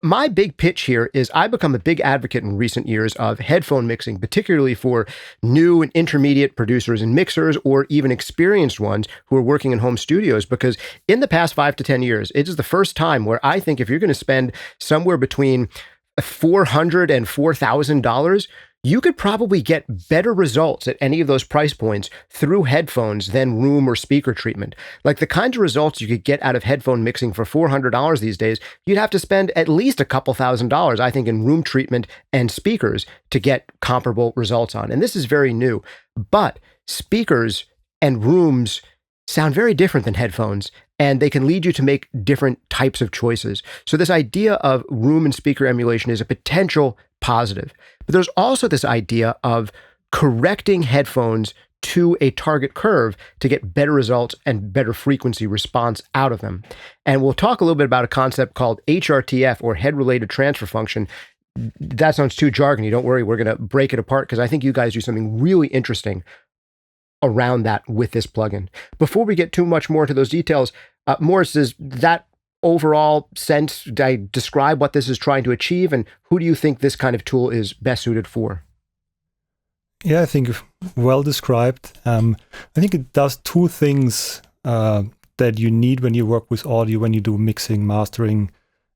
my big pitch here is I've become a big advocate in recent years of headphone mixing, particularly for new and intermediate producers and mixers, or even experienced ones who are working in home studios, because in the past 5 to 10 years, it is the first time where I think if you're going to spend somewhere between $400 and $4,000, you could probably get better results at any of those price points through headphones than room or speaker treatment. Like the kinds of results you could get out of headphone mixing for $400 these days, you'd have to spend at least a couple $1,000s, I think, in room treatment and speakers to get comparable results on. And this is very new. But speakers and rooms sound very different than headphones, and they can lead you to make different types of choices. So this idea of room and speaker emulation is a potential positive. But there's also this idea of correcting headphones to a target curve to get better results and better frequency response out of them. And we'll talk a little bit about a concept called HRTF, or head-related transfer function. That sounds too jargony. Don't worry, we're going to break it apart because I think you guys do something really interesting around that with this plugin. Before we get too much more into those details, Moritz, does that overall sense, did I describe what this is trying to achieve, and who do you think this kind of tool is best suited for? Yeah, I think well described. I think it does two things that you need when you work with audio, when you do mixing, mastering,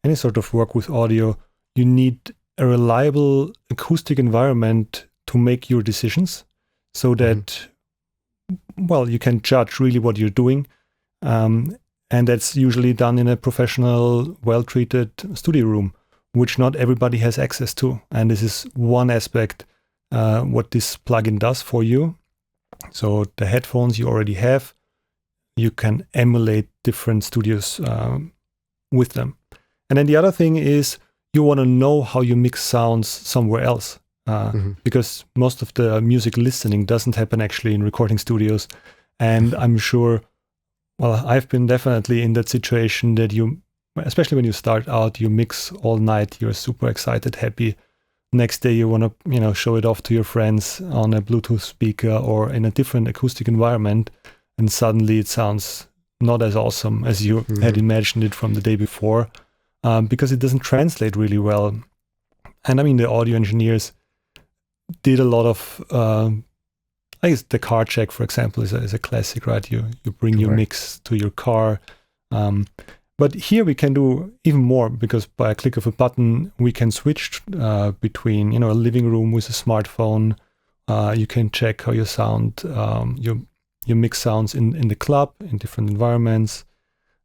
any sort of work with audio. You need a reliable acoustic environment to make your decisions so that, well, you can judge really what you're doing. And that's usually done in a professional, well-treated studio room, which not everybody has access to. And this is one aspect what this plugin does for you. So the headphones you already have, you can emulate different studios with them. And then the other thing is you want to know how you mix sounds somewhere else. Because most of the music listening doesn't happen actually in recording studios. And I'm sure, well, I've been definitely in that situation that you, especially when you start out, you mix all night, you're super excited, happy. Next day you want to, show it off to your friends on a Bluetooth speaker or in a different acoustic environment, and suddenly it sounds not as awesome as you had imagined it from the day before, because it doesn't translate really well. And I mean, the audio engineers did a lot of I guess the car check, for example, is a classic, right? You bring your mix to your car. But here we can do even more, because by a click of a button, we can switch between, a living room with a smartphone. You can check how your sound, your mix sounds in the club, in different environments,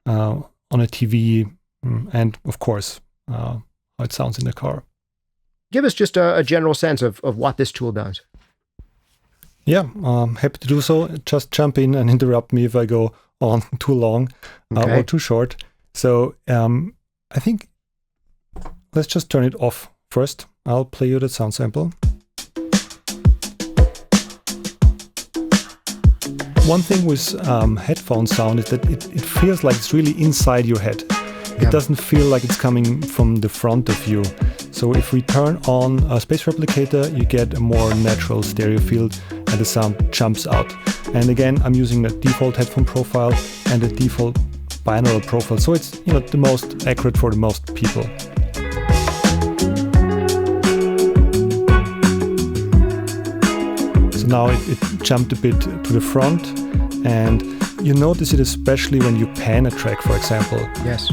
on a TV, and of course, how it sounds in the car. Give us just a general sense of what this tool does. Yeah, happy to do so. Just jump in and interrupt me if I go on too long or too short. So I think let's just turn it off first. I'll play you the sound sample. One thing with headphone sound is that it feels like it's really inside your head. It doesn't feel like it's coming from the front of you. So if we turn on a Space Replicator, you get a more natural stereo field and the sound jumps out. And again, I'm using the default headphone profile and the default binaural profile. So it's the most accurate for the most people. So now it jumped a bit to the front, and you notice it especially when you pan a track, for example. Yes.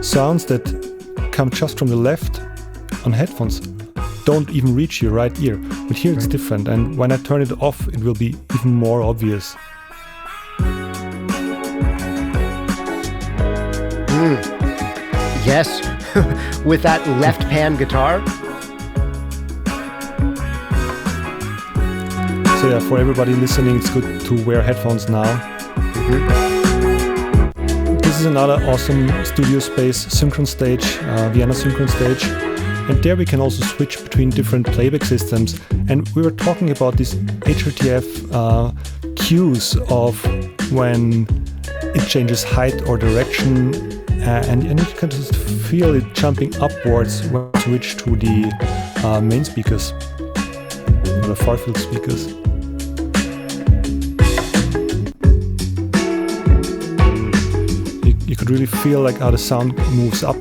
Sounds that come just from the left on headphones don't even reach your right ear. But here it's different, and when I turn it off, it will be even more obvious. Yes, with that left pan guitar. So yeah, for everybody listening, it's good to wear headphones now. This is another awesome Studio Space synchron stage, Vienna synchron stage. And there we can also switch between different playback systems. And we were talking about these HRTF cues of when it changes height or direction. And you can just feel it jumping upwards when you switch to the main speakers, or the far-field speakers. You could really feel like how the sound moves up.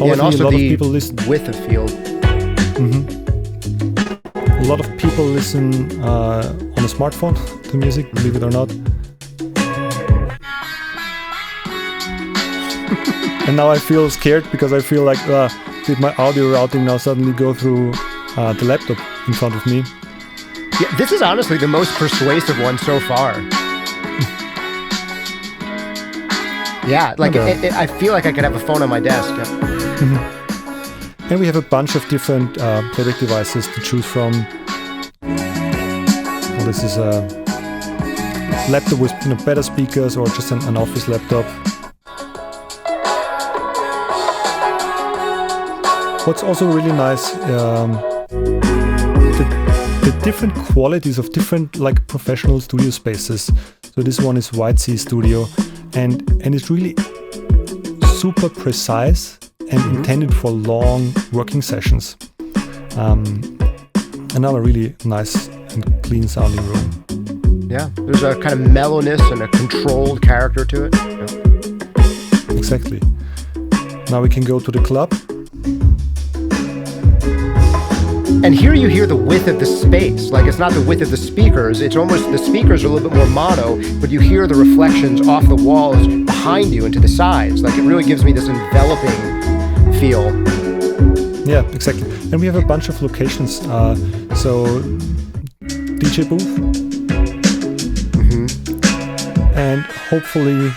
Yeah, and also a lot the of people listen. width of field. A lot of people listen on a smartphone to music, believe it or not. And now I feel scared because I feel like, did my audio routing now suddenly go through the laptop in front of me? Yeah, this is honestly the most persuasive one so far. Yeah, like I feel like I could have a phone on my desk. And we have a bunch of different playback devices to choose from. Well, this is a laptop with better speakers or just an office laptop. What's also really nice, the different qualities of different like professional studio spaces. So this one is White Sea Studio, and it's really super precise and intended for long working sessions. Another really nice and clean sounding room. Yeah, there's a kind of mellowness and a controlled character to it. Yeah. Exactly. Now we can go to the club. And here you hear the width of the space. Like, it's not the width of the speakers. It's almost, the speakers are a little bit more mono, but you hear the reflections off the walls behind you and to the sides. Like, it really gives me this enveloping feel. Yeah, exactly. And we have a bunch of locations. So DJ booth. And hopefully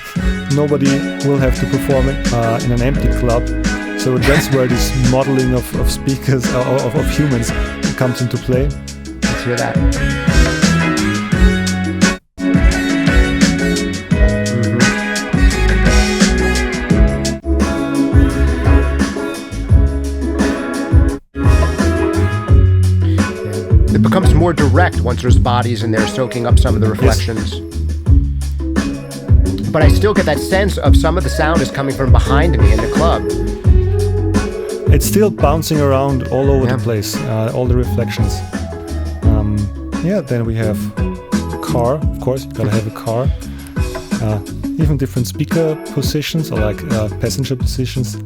nobody will have to perform it in an empty club. So that's where this modeling of speakers, of humans, comes into play. Let's hear that. It becomes more direct once there's bodies in there soaking up some of the reflections. Yes. But I still get that sense of some of the sound is coming from behind me in the club. It's still bouncing around all over the place, all the reflections. Then we have a car, of course, you gotta have a car. Even different speaker positions, or like passenger positions.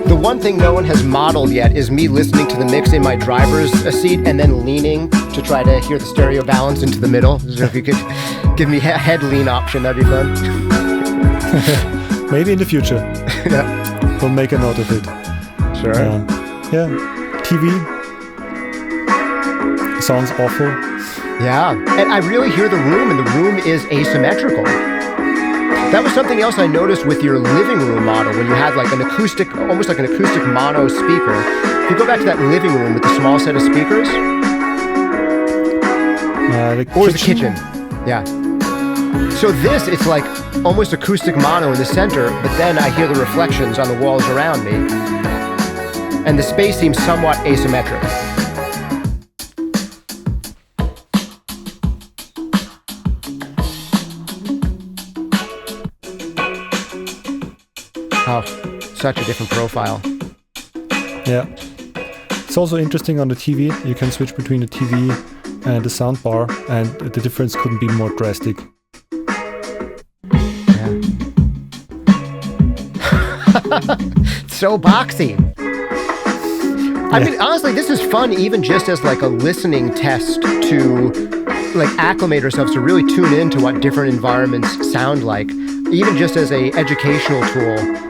The one thing no one has modeled yet is me listening to the mix in my driver's seat and then leaning to try to hear the stereo balance into the middle. So if you could give me a head lean option, that'd be fun. Maybe in the future. Yeah. We'll make a note of it. Sure. TV. Sounds awful. Yeah. And I really hear the room, and the room is asymmetrical. That was something else I noticed with your living room model when you had like an acoustic, almost like an acoustic mono speaker. If you go back to that living room with the small set of speakers, or the kitchen, yeah. So this, it's like almost acoustic mono in the center, but then I hear the reflections on the walls around me, and the space seems somewhat asymmetric. Oh, such a different profile. Yeah. It's also interesting on the TV. You can switch between the TV and the soundbar, and the difference couldn't be more drastic. Yeah. So boxy. I mean, honestly, this is fun even just as like a listening test to like acclimate ourselves to really tune into what different environments sound like, even just as a educational tool.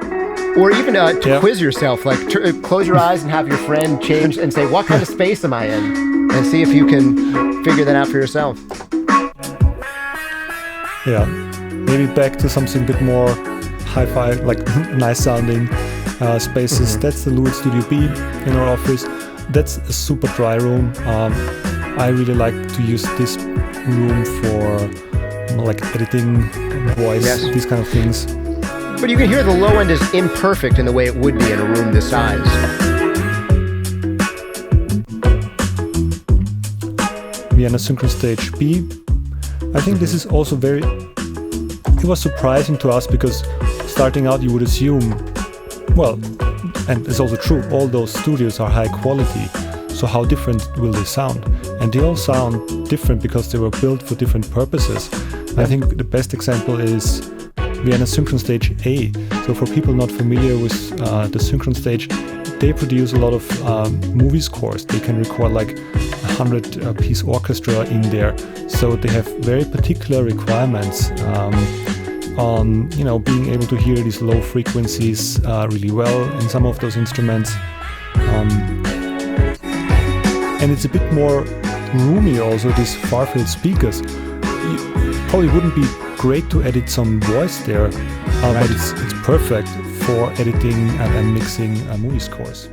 Or even to quiz yourself, like close your eyes and have your friend change and say, what kind of space am I in? And see if you can figure that out for yourself. Yeah, maybe back to something a bit more hi-fi, like nice sounding spaces. That's the LEWITT Studio B in our office. That's a super dry room. I really like to use this room for like editing, voice, these kind of things. But you can hear the low end is imperfect in the way it would be in a room this size. We are on a synchron stage B. I think this is also it was surprising to us because starting out you would assume, well, and it's also true, all those studios are high quality. So how different will they sound? And they all sound different because they were built for different purposes. I think the best example is Vienna Synchron Stage A. So for people not familiar with the Synchron Stage, they produce a lot of movie scores. They can record like 100-piece orchestra in there. So they have very particular requirements on being able to hear these low frequencies really well in some of those instruments. And it's a bit more roomy also, these far-field speakers. It probably wouldn't be great to edit some voice there, but it's perfect for editing and mixing movie scores.